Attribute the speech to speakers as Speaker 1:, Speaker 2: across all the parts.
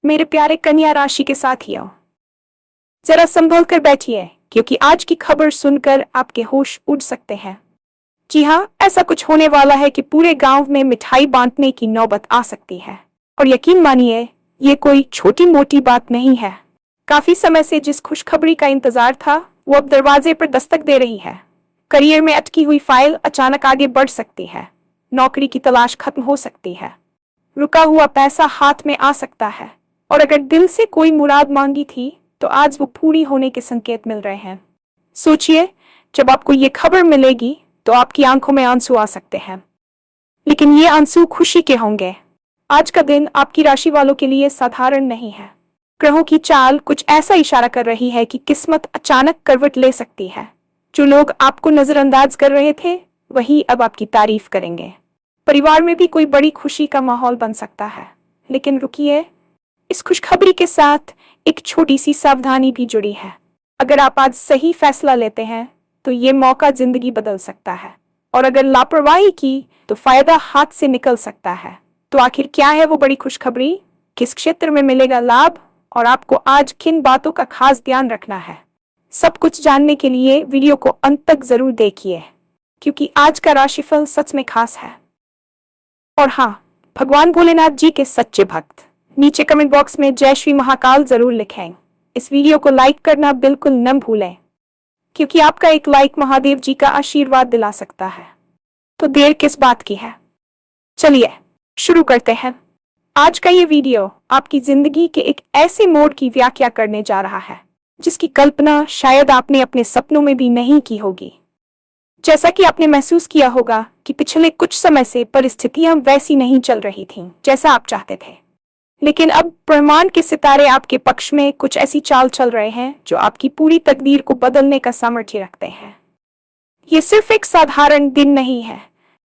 Speaker 1: मेरे प्यारे कन्या राशि के साथियों, जरा संभल कर बैठिए क्योंकि आज की खबर सुनकर आपके होश उड़ सकते हैं। जी हाँ, ऐसा कुछ होने वाला है कि पूरे गांव में मिठाई बांटने की नौबत आ सकती है। और यकीन मानिए, ये कोई छोटी मोटी बात नहीं है। काफी समय से जिस खुशखबरी का इंतजार था, वो अब दरवाजे पर दस्तक दे रही है। करियर में अटकी हुई फाइल अचानक आगे बढ़ सकती है। नौकरी की तलाश खत्म हो सकती है। रुका हुआ पैसा हाथ में आ सकता है। और अगर दिल से कोई मुराद मांगी थी, तो आज वो पूरी होने के संकेत मिल रहे हैं। सोचिए, जब आपको ये खबर मिलेगी तो आपकी आंखों में आंसू आ सकते हैं, लेकिन ये आंसू खुशी के होंगे। आज का दिन आपकी राशि वालों के लिए साधारण नहीं है। ग्रहों की चाल कुछ ऐसा इशारा कर रही है कि किस्मत अचानक करवट ले सकती है। जो लोग आपको नजरअंदाज कर रहे थे, वही अब आपकी तारीफ करेंगे। परिवार में भी कोई बड़ी खुशी का माहौल बन सकता है। लेकिन रुकिए, इस खुशखबरी के साथ एक छोटी सी सावधानी भी जुड़ी है। अगर आप आज सही फैसला लेते हैं तो ये मौका जिंदगी बदल सकता है, और अगर लापरवाही की तो फायदा हाथ से निकल सकता है। तो आखिर क्या है वो बड़ी खुशखबरी? किस क्षेत्र में मिलेगा लाभ, और आपको आज किन बातों का खास ध्यान रखना है? सब कुछ जानने के लिए वीडियो को अंत तक जरूर देखिए, क्योंकि आज का राशिफल सच में खास है। और हाँ, भगवान भोलेनाथ जी के सच्चे भक्त नीचे कमेंट बॉक्स में जय श्री महाकाल जरूर लिखें। इस वीडियो को लाइक करना बिल्कुल न भूलें, क्योंकि आपका एक लाइक महादेव जी का आशीर्वाद दिला सकता है। तो देर किस बात की है, चलिए शुरू करते हैं। आज का ये वीडियो आपकी जिंदगी के एक ऐसे मोड़ की व्याख्या करने जा रहा है जिसकी कल्पना शायद आपने अपने सपनों में भी नहीं की होगी। जैसा कि आपने महसूस किया होगा कि पिछले कुछ समय से परिस्थितियां वैसी नहीं चल रही थीं जैसा आप चाहते थे, लेकिन अब ब्रह्मांड के सितारे आपके पक्ष में कुछ ऐसी चाल चल रहे हैं जो आपकी पूरी तकदीर को बदलने का सामर्थ्य रखते हैं। ये सिर्फ एक साधारण दिन नहीं है,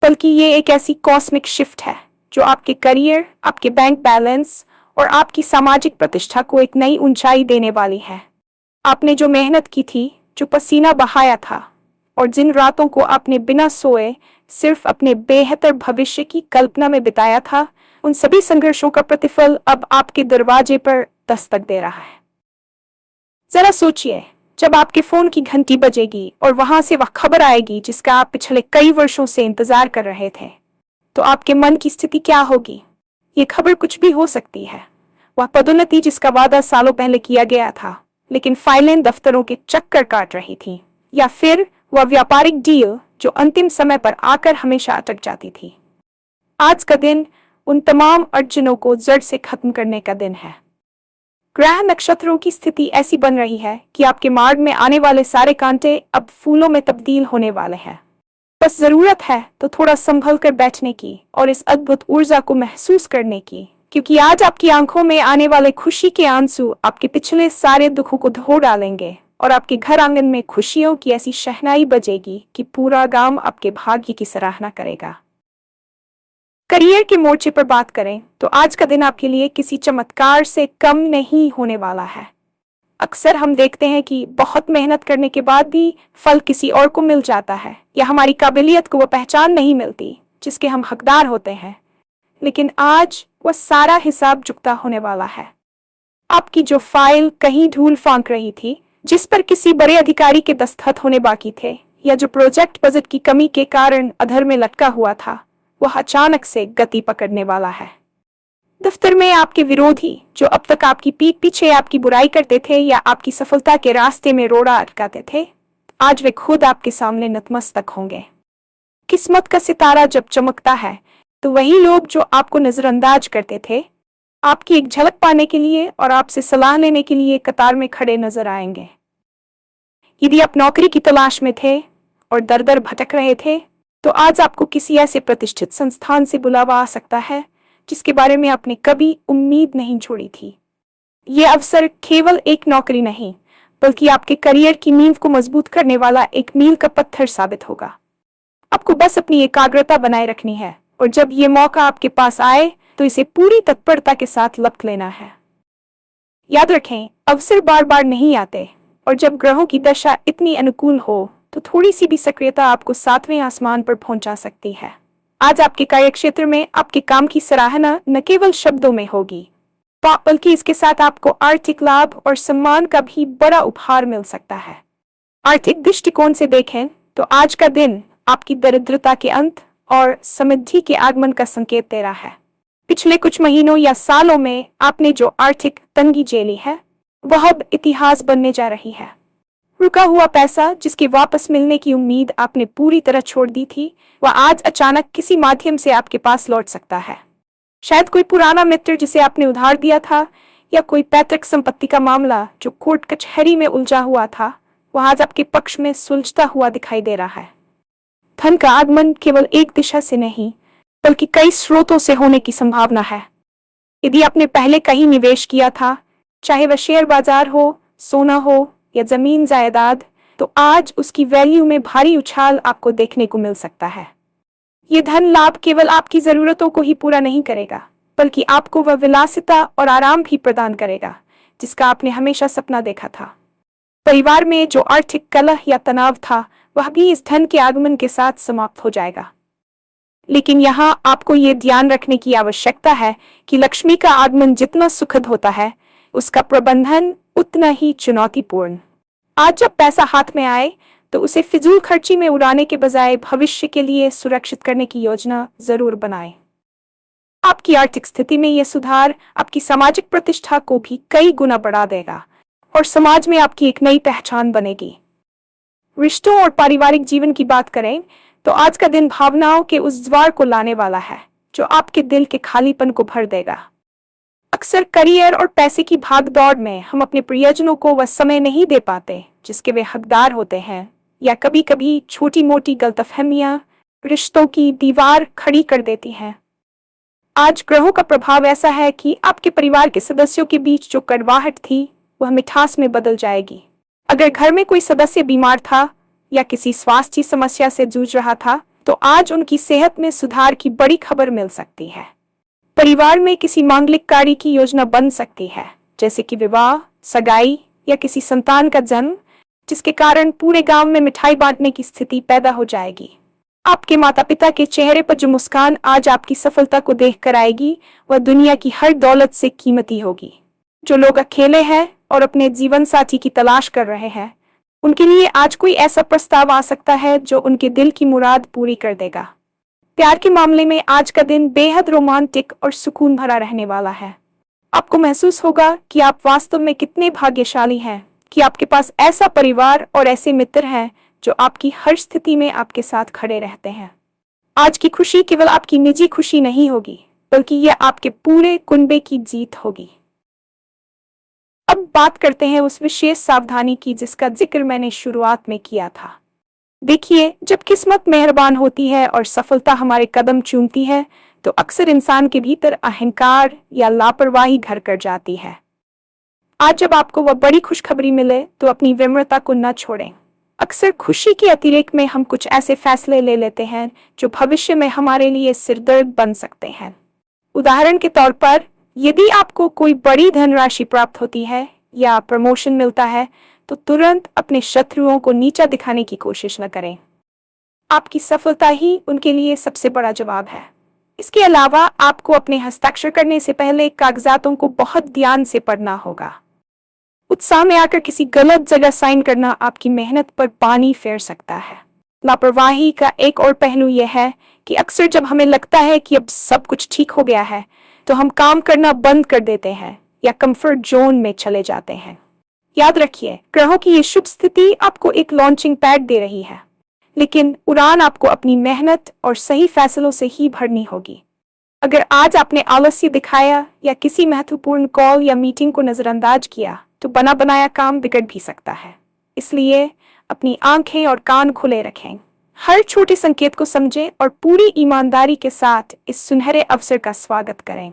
Speaker 1: बल्कि ये एक ऐसी कॉस्मिक शिफ्ट है जो आपके करियर, आपके बैंक बैलेंस और आपकी सामाजिक प्रतिष्ठा को एक नई ऊंचाई देने वाली है। आपने जो मेहनत की थी, जो पसीना बहाया था, और जिन रातों को आपने बिना सोए सिर्फ अपने बेहतर भविष्य की कल्पना में बिताया था, उन सभी संघर्षों का प्रतिफल अब आपके दरवाजे पर दस्तक दे रहा है। जरा सोचिए, जब आपके फोन की घंटी बजेगी और वहां से वह खबर आएगी जिसका आप पिछले कई वर्षों से इंतजार कर रहे थे, तो आपके मन की स्थिति क्या होगी? ये खबर कुछ भी हो सकती है। वह पदोन्नति जिसका वादा सालों पहले किया गया था, लेकिन फाइलें दफ्तरों के चक्कर काट रही थी, या फिर वह व्यापारिक डील जो अंतिम समय पर आकर हमेशा अटक जाती थी। आज का दिन उन तमाम अड़चनों को जड़ से खत्म करने का दिन है। ग्रह नक्षत्रों की स्थिति ऐसी बन रही है कि आपके मार्ग में आने वाले सारे कांटे अब फूलों में तब्दील होने वाले हैं। बस जरूरत है तो थोड़ा संभल कर बैठने की और इस अद्भुत ऊर्जा को महसूस करने की, क्योंकि आज आपकी आंखों में आने वाले खुशी के आंसू आपके पिछले सारे दुखों को धो डालेंगे, और आपके घर आंगन में खुशियों की ऐसी शहनाई बजेगी कि पूरा गांव आपके भाग्य की सराहना करेगा। करियर के मोर्चे पर बात करें तो आज का दिन आपके लिए किसी चमत्कार से कम नहीं होने वाला है। अक्सर हम देखते हैं कि बहुत मेहनत करने के बाद भी फल किसी और को मिल जाता है, या हमारी काबिलियत को वो पहचान नहीं मिलती जिसके हम हकदार होते हैं। लेकिन आज वह सारा हिसाब चुकता होने वाला है। आपकी जो फाइल कहीं धूल फांक रही थी, जिस पर किसी बड़े अधिकारी के दस्तखत होने बाकी थे, या जो प्रोजेक्ट बजट की कमी के कारण अधर में लटका हुआ था, वह अचानक से गति पकड़ने वाला है। दफ्तर में आपके विरोधी जो अब तक आपकी पीठ पीछे आपकी बुराई करते थे या आपकी सफलता के रास्ते में रोड़ा अटकाते थे, आज वे खुद आपके सामने नतमस्तक होंगे। किस्मत का सितारा जब चमकता है तो वही लोग जो आपको नजरअंदाज करते थे, आपकी एक झलक पाने के लिए और आपसे सलाह लेने के लिए कतार में खड़े नजर आएंगे। यदि आप नौकरी की तलाश में थे और दर दर भटक रहे थे, तो आज आपको किसी ऐसे प्रतिष्ठित संस्थान से बुलावा आ सकता है जिसके बारे में आपने कभी उम्मीद नहीं छोड़ी थी। ये अवसर केवल एक नौकरी नहीं, बल्कि आपके करियर की नींव को मजबूत करने वाला एक मील का पत्थर साबित होगा। आपको बस अपनी एकाग्रता बनाए रखनी है, और जब ये मौका आपके पास आए तो इसे पूरी तत्परता के साथ लपट लेना है। याद रखें, अवसर बार बार नहीं आते, और जब ग्रहों की दशा इतनी अनुकूल हो तो थोड़ी सी भी सक्रियता आपको सातवें आसमान पर पहुंचा सकती है। आज आपके कार्यक्षेत्र में आपके काम की सराहना न केवल शब्दों में होगी, बल्कि इसके साथ आपको आर्थिक लाभ और सम्मान का भी बड़ा उपहार मिल सकता है। आर्थिक दृष्टिकोण से देखें तो आज का दिन आपकी दरिद्रता के अंत और समृद्धि के आगमन का संकेत दे रहा है। पिछले कुछ महीनों या सालों में आपने जो आर्थिक तंगी झेली है वह अब इतिहास बनने जा रही है। रुका हुआ पैसा जिसके वापस मिलने की उम्मीद आपने पूरी तरह छोड़ दी थी, वह आज अचानक किसी माध्यम से आपके पास लौट सकता है। शायद कोई पुराना मित्र जिसे आपने उधार दिया था, या कोई पैतृक संपत्ति का मामला जो कोर्ट कचहरी में उलझा हुआ था, वह आज आपके पक्ष में सुलझता हुआ दिखाई दे रहा है। धन का आगमन केवल एक दिशा से नहीं बल्कि कई स्रोतों से होने की संभावना है। यदि आपने पहले कहीं निवेश किया था, चाहे वह शेयर बाजार हो, सोना हो या जमीन जायदाद, तो आज उसकी वैल्यू में भारी उछाल आपको देखने को मिल सकता है। ये धन लाभ केवल आपकी जरूरतों को ही पूरा नहीं करेगा, बल्कि आपको वह विलासिता और आराम भी प्रदान करेगा जिसका आपने हमेशा सपना देखा था। परिवार में जो आर्थिक कलह या तनाव था, वह भी इस धन के आगमन के साथ समाप्त हो जाएगा। लेकिन यहाँ आपको ये ध्यान रखने की आवश्यकता है कि लक्ष्मी का आगमन जितना सुखद होता है, उसका प्रबंधन उतना ही चुनौतीपूर्ण। आज जब पैसा हाथ में आए तो उसे फिजूल खर्ची में उड़ाने के बजाय भविष्य के लिए सुरक्षित करने की योजना जरूर बनाएं। आपकी आर्थिक स्थिति में यह सुधार आपकी सामाजिक प्रतिष्ठा को भी कई गुना बढ़ा देगा और समाज में आपकी एक नई पहचान बनेगी। रिश्तों और पारिवारिक जीवन की बात करें तो आज का दिन भावनाओं के उस ज्वार को लाने वाला है जो आपके दिल के खालीपन को भर देगा। अक्सर करियर और पैसे की भागदौड़ में हम अपने प्रियजनों को वह समय नहीं दे पाते जिसके वे हकदार होते हैं, या कभी कभी छोटी मोटी गलतफहमियां रिश्तों की दीवार खड़ी कर देती हैं। आज ग्रहों का प्रभाव ऐसा है कि आपके परिवार के सदस्यों के बीच जो कड़वाहट थी वह मिठास में बदल जाएगी। अगर घर में कोई सदस्य बीमार था या किसी स्वास्थ्य समस्या से जूझ रहा था, तो आज उनकी सेहत में सुधार की बड़ी खबर मिल सकती है। परिवार में किसी मांगलिक कार्य की योजना बन सकती है, जैसे कि विवाह, सगाई या किसी संतान का जन्म, जिसके कारण पूरे गांव में मिठाई बांटने की स्थिति पैदा हो जाएगी। आपके माता पिता के चेहरे पर जो मुस्कान आज आपकी सफलता को देखकर आएगी, वह दुनिया की हर दौलत से कीमती होगी। जो लोग अकेले हैं और अपने जीवन साथी की तलाश कर रहे हैं, उनके लिए आज कोई ऐसा प्रस्ताव आ सकता है जो उनके दिल की मुराद पूरी कर देगा। प्यार के मामले में आज का दिन बेहद रोमांटिक और सुकून भरा रहने वाला है। आपको महसूस होगा कि आप वास्तव में कितने भाग्यशाली हैं कि आपके पास ऐसा परिवार और ऐसे मित्र हैं जो आपकी हर स्थिति में आपके साथ खड़े रहते हैं। आज की खुशी केवल आपकी निजी खुशी नहीं होगी, बल्कि यह आपके पूरे कुनबे की जीत होगी। अब बात करते हैं उस विशेष सावधानी की जिसका जिक्र मैंने शुरुआत में किया था। देखिए, जब किस्मत मेहरबान होती है और सफलता हमारे कदम चूमती है, तो अक्सर इंसान के भीतर अहंकार या लापरवाही घर कर जाती है। आज जब आपको वह बड़ी खुशखबरी मिले तो अपनी विनम्रता को न छोड़ें। अक्सर खुशी के अतिरेक में हम कुछ ऐसे फैसले ले लेते हैं जो भविष्य में हमारे लिए सिरदर्द बन सकते हैं। उदाहरण के तौर पर, यदि आपको कोई बड़ी धनराशि प्राप्त होती है या प्रमोशन मिलता है, तो तुरंत अपने शत्रुओं को नीचा दिखाने की कोशिश न करें। आपकी सफलता ही उनके लिए सबसे बड़ा जवाब है। इसके अलावा आपको अपने हस्ताक्षर करने से पहले कागजातों को बहुत ध्यान से पढ़ना होगा। उत्साह में आकर किसी गलत जगह साइन करना आपकी मेहनत पर पानी फेर सकता है। लापरवाही का एक और पहलू यह है कि अक्सर जब हमें लगता है कि अब सब कुछ ठीक हो गया है, तो हम काम करना बंद कर देते हैं या कंफर्ट जोन में चले जाते हैं। याद रखिए, ग्रहों की ये शुभ स्थिति आपको एक लॉन्चिंग पैड दे रही है, लेकिन उड़ान आपको अपनी मेहनत और सही फैसलों से ही भरनी होगी। अगर आज आपने आलस्य दिखाया या किसी महत्वपूर्ण कॉल या मीटिंग को नजरअंदाज किया, तो बना बनाया काम बिगड़ भी सकता है। इसलिए अपनी आंखें और कान खुले रखें, हर छोटे संकेत को समझें और पूरी ईमानदारी के साथ इस सुनहरे अवसर का स्वागत करें।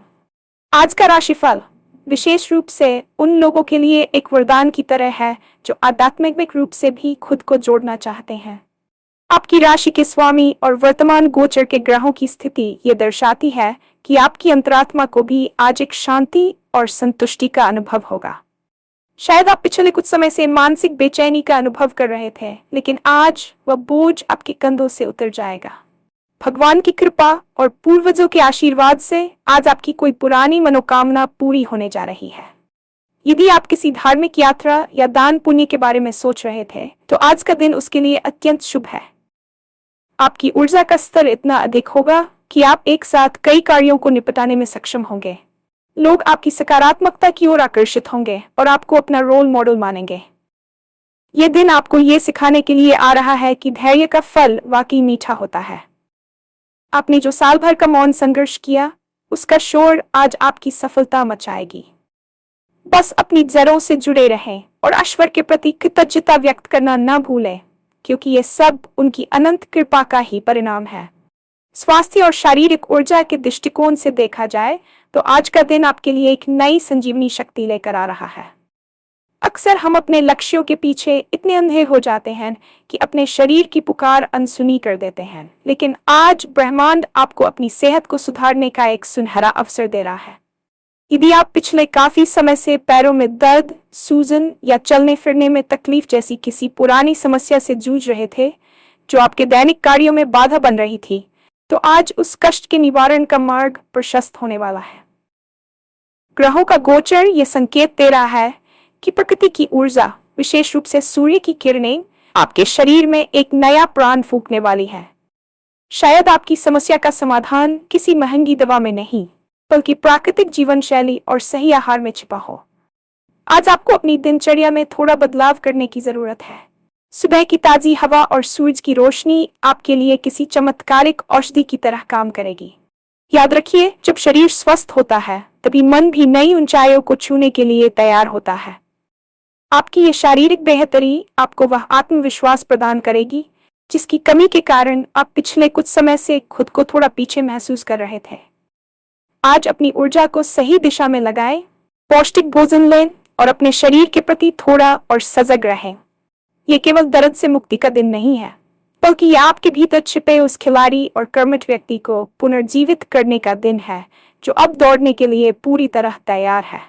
Speaker 1: आज का राशिफल विशेष रूप से उन लोगों के लिए एक वरदान की तरह है जो आध्यात्मिक रूप से भी खुद को जोड़ना चाहते हैं। आपकी राशि के स्वामी और वर्तमान गोचर के ग्रहों की स्थिति ये दर्शाती है कि आपकी अंतरात्मा को भी आज एक शांति और संतुष्टि का अनुभव होगा। शायद आप पिछले कुछ समय से मानसिक बेचैनी का अनुभव कर रहे थे, लेकिन आज वह बोझ आपके कंधों से उतर जाएगा। भगवान की कृपा और पूर्वजों के आशीर्वाद से आज आपकी कोई पुरानी मनोकामना पूरी होने जा रही है। यदि आप किसी धार्मिक यात्रा या दान पुण्य के बारे में सोच रहे थे, तो आज का दिन उसके लिए अत्यंत शुभ है। आपकी ऊर्जा का स्तर इतना अधिक होगा कि आप एक साथ कई कार्यों को निपटाने में सक्षम होंगे। लोग आपकी सकारात्मकता की ओर आकर्षित होंगे और आपको अपना रोल मॉडल मानेंगे। यह दिन आपको ये सिखाने के लिए आ रहा है कि धैर्य का फल वाकई मीठा होता है। आपने जो साल भर का मौन संघर्ष किया, उसका शोर आज आपकी सफलता मचाएगी। बस अपनी जड़ों से जुड़े रहें और ईश्वर के प्रति कृतज्ञता व्यक्त करना न भूलें, क्योंकि ये सब उनकी अनंत कृपा का ही परिणाम है। स्वास्थ्य और शारीरिक ऊर्जा के दृष्टिकोण से देखा जाए तो आज का दिन आपके लिए एक नई संजीवनी शक्ति लेकर आ रहा है। अक्सर हम अपने लक्ष्यों के पीछे इतने अंधे हो जाते हैं कि अपने शरीर की पुकार अनसुनी कर देते हैं, लेकिन आज ब्रह्मांड आपको अपनी सेहत को सुधारने का एक सुनहरा अवसर दे रहा है। यदि आप पिछले काफी समय से पैरों में दर्द, सूजन या चलने फिरने में तकलीफ जैसी किसी पुरानी समस्या से जूझ रहे थे, जो आपके दैनिक कार्यों में बाधा बन रही थी, तो आज उस कष्ट के निवारण का मार्ग प्रशस्त होने वाला है। ग्रहों का गोचर ये संकेत दे रहा है कि प्रकृति की ऊर्जा, विशेष रूप से सूर्य की किरणें, आपके शरीर में एक नया प्राण फूंकने वाली है। शायद आपकी समस्या का समाधान किसी महंगी दवा में नहीं, बल्कि प्राकृतिक जीवन शैली और सही आहार में छिपा हो। आज आपको अपनी दिनचर्या में थोड़ा बदलाव करने की जरूरत है। सुबह की ताजी हवा और सूरज की रोशनी आपके लिए किसी चमत्कारिक औषधि की तरह काम करेगी। याद रखिए, जब शरीर स्वस्थ होता है, तभी मन भी नई ऊंचाइयों को छूने के लिए तैयार होता है। आपकी ये शारीरिक बेहतरी आपको वह आत्मविश्वास प्रदान करेगी जिसकी कमी के कारण आप पिछले कुछ समय से खुद को थोड़ा पीछे महसूस कर रहे थे। आज अपनी ऊर्जा को सही दिशा में लगाएं, पौष्टिक भोजन लें और अपने शरीर के प्रति थोड़ा और सजग रहें। ये केवल दर्द से मुक्ति का दिन नहीं है, बल्कि यह आपके भीतर छिपे उस खिलाड़ी और कर्मठ व्यक्ति को पुनर्जीवित करने का दिन है जो अब दौड़ने के लिए पूरी तरह तैयार है।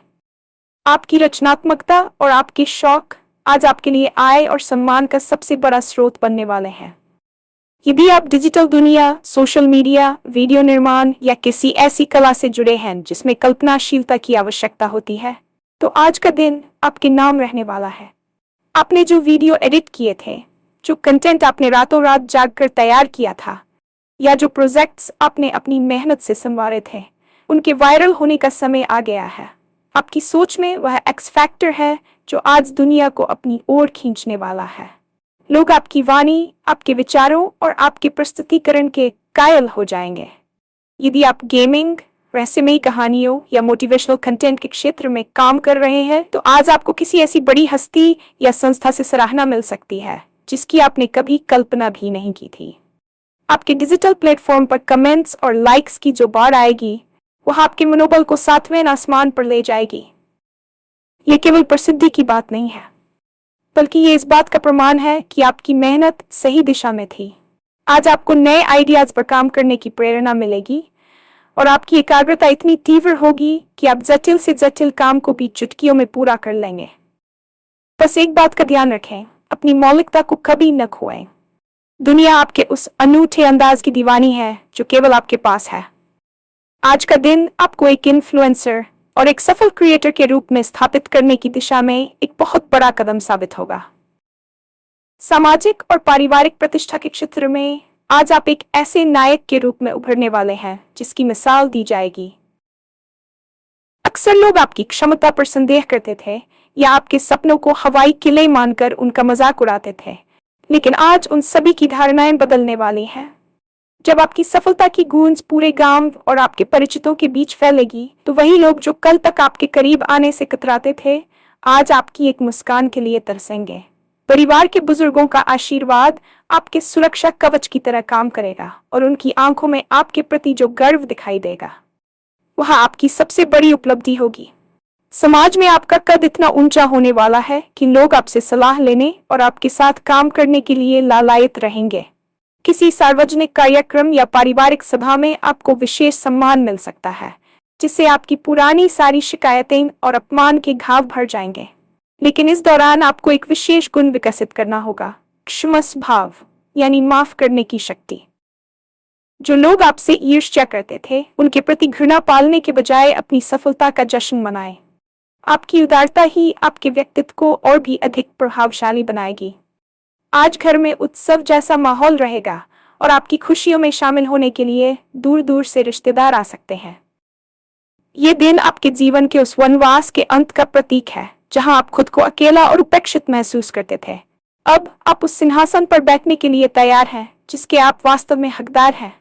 Speaker 1: आपकी रचनात्मकता और आपके शौक आज आपके लिए आय और सम्मान का सबसे बड़ा स्रोत बनने वाले हैं। यदि आप डिजिटल दुनिया, सोशल मीडिया, वीडियो निर्माण या किसी ऐसी कला से जुड़े हैं जिसमें कल्पनाशीलता की आवश्यकता होती है, तो आज का दिन आपके नाम रहने वाला है। आपने जो वीडियो एडिट किए थे, जो कंटेंट आपने रातों रात जागकर तैयार किया था, या जो प्रोजेक्ट्स आपने अपनी मेहनत से संवारे थे, उनके वायरल होने का समय आ गया है। आपकी सोच में वह एक्स फैक्टर है जो आज दुनिया को अपनी ओर खींचने वाला है। लोग आपकी वाणी, आपके विचारों और आपके प्रस्तुतिकरण के कायल हो जाएंगे। यदि आप गेमिंग, रहस्यमयी कहानियों या मोटिवेशनल कंटेंट के क्षेत्र में काम कर रहे हैं, तो आज आपको किसी ऐसी बड़ी हस्ती या संस्था से सराहना मिल सकती है जिसकी आपने कभी कल्पना भी नहीं की थी। आपके डिजिटल प्लेटफॉर्म पर कमेंट्स और लाइक्स की जो बाढ़ आएगी, वह आपके मनोबल को सातवें आसमान पर ले जाएगी। ये केवल प्रसिद्धि की बात नहीं है, बल्कि ये इस बात का प्रमाण है कि आपकी मेहनत सही दिशा में थी। आज आपको नए आइडियाज पर काम करने की प्रेरणा मिलेगी और आपकी एकाग्रता इतनी तीव्र होगी कि आप जटिल से जटिल काम को भी चुटकियों में पूरा कर लेंगे। बस एक बात का ध्यान रखें, अपनी मौलिकता को कभी न खोएं। दुनिया आपके उस अनूठे अंदाज की दीवानी है जो केवल आपके पास है। आज का दिन आपको एक इन्फ्लुएंसर और एक सफल क्रिएटर के रूप में स्थापित करने की दिशा में एक बहुत बड़ा कदम साबित होगा। सामाजिक और पारिवारिक प्रतिष्ठा के क्षेत्र में आज आप एक ऐसे नायक के रूप में उभरने वाले हैं जिसकी मिसाल दी जाएगी। अक्सर लोग आपकी क्षमता पर संदेह करते थे या आपके सपनों को हवाई किले मानकर उनका मजाक उड़ाते थे, लेकिन आज उन सभी की धारणाएं बदलने वाली हैं। जब आपकी सफलता की गूंज पूरे गांव और आपके परिचितों के बीच फैलेगी, तो वही लोग जो कल तक आपके करीब आने से कतराते थे, आज आपकी एक मुस्कान के लिए तरसेंगे। परिवार के बुजुर्गों का आशीर्वाद आपके सुरक्षा कवच की तरह काम करेगा और उनकी आंखों में आपके प्रति जो गर्व दिखाई देगा, वह आपकी सबसे बड़ी उपलब्धि होगी। समाज में आपका कद इतना ऊंचा होने वाला है कि लोग आपसे सलाह लेने और आपके साथ काम करने के लिए लालायित रहेंगे। किसी सार्वजनिक कार्यक्रम या पारिवारिक सभा में आपको विशेष सम्मान मिल सकता है, जिससे आपकी पुरानी सारी शिकायतें और अपमान के घाव भर जाएंगे। लेकिन इस दौरान आपको एक विशेष गुण विकसित करना होगा, क्षमा भाव, यानी माफ करने की शक्ति। जो लोग आपसे ईर्ष्या करते थे उनके प्रति घृणा पालने के बजाय अपनी सफलता का जश्न मनाएं। आपकी उदारता ही आपके व्यक्तित्व को और भी अधिक प्रभावशाली बनाएगी। आज घर में उत्सव जैसा माहौल रहेगा और आपकी खुशियों में शामिल होने के लिए दूर दूर से रिश्तेदार आ सकते हैं। ये दिन आपके जीवन के उस वनवास के अंत का प्रतीक है जहां आप खुद को अकेला और उपेक्षित महसूस करते थे। अब आप उस सिंहासन पर बैठने के लिए तैयार हैं जिसके आप वास्तव में हकदार हैं।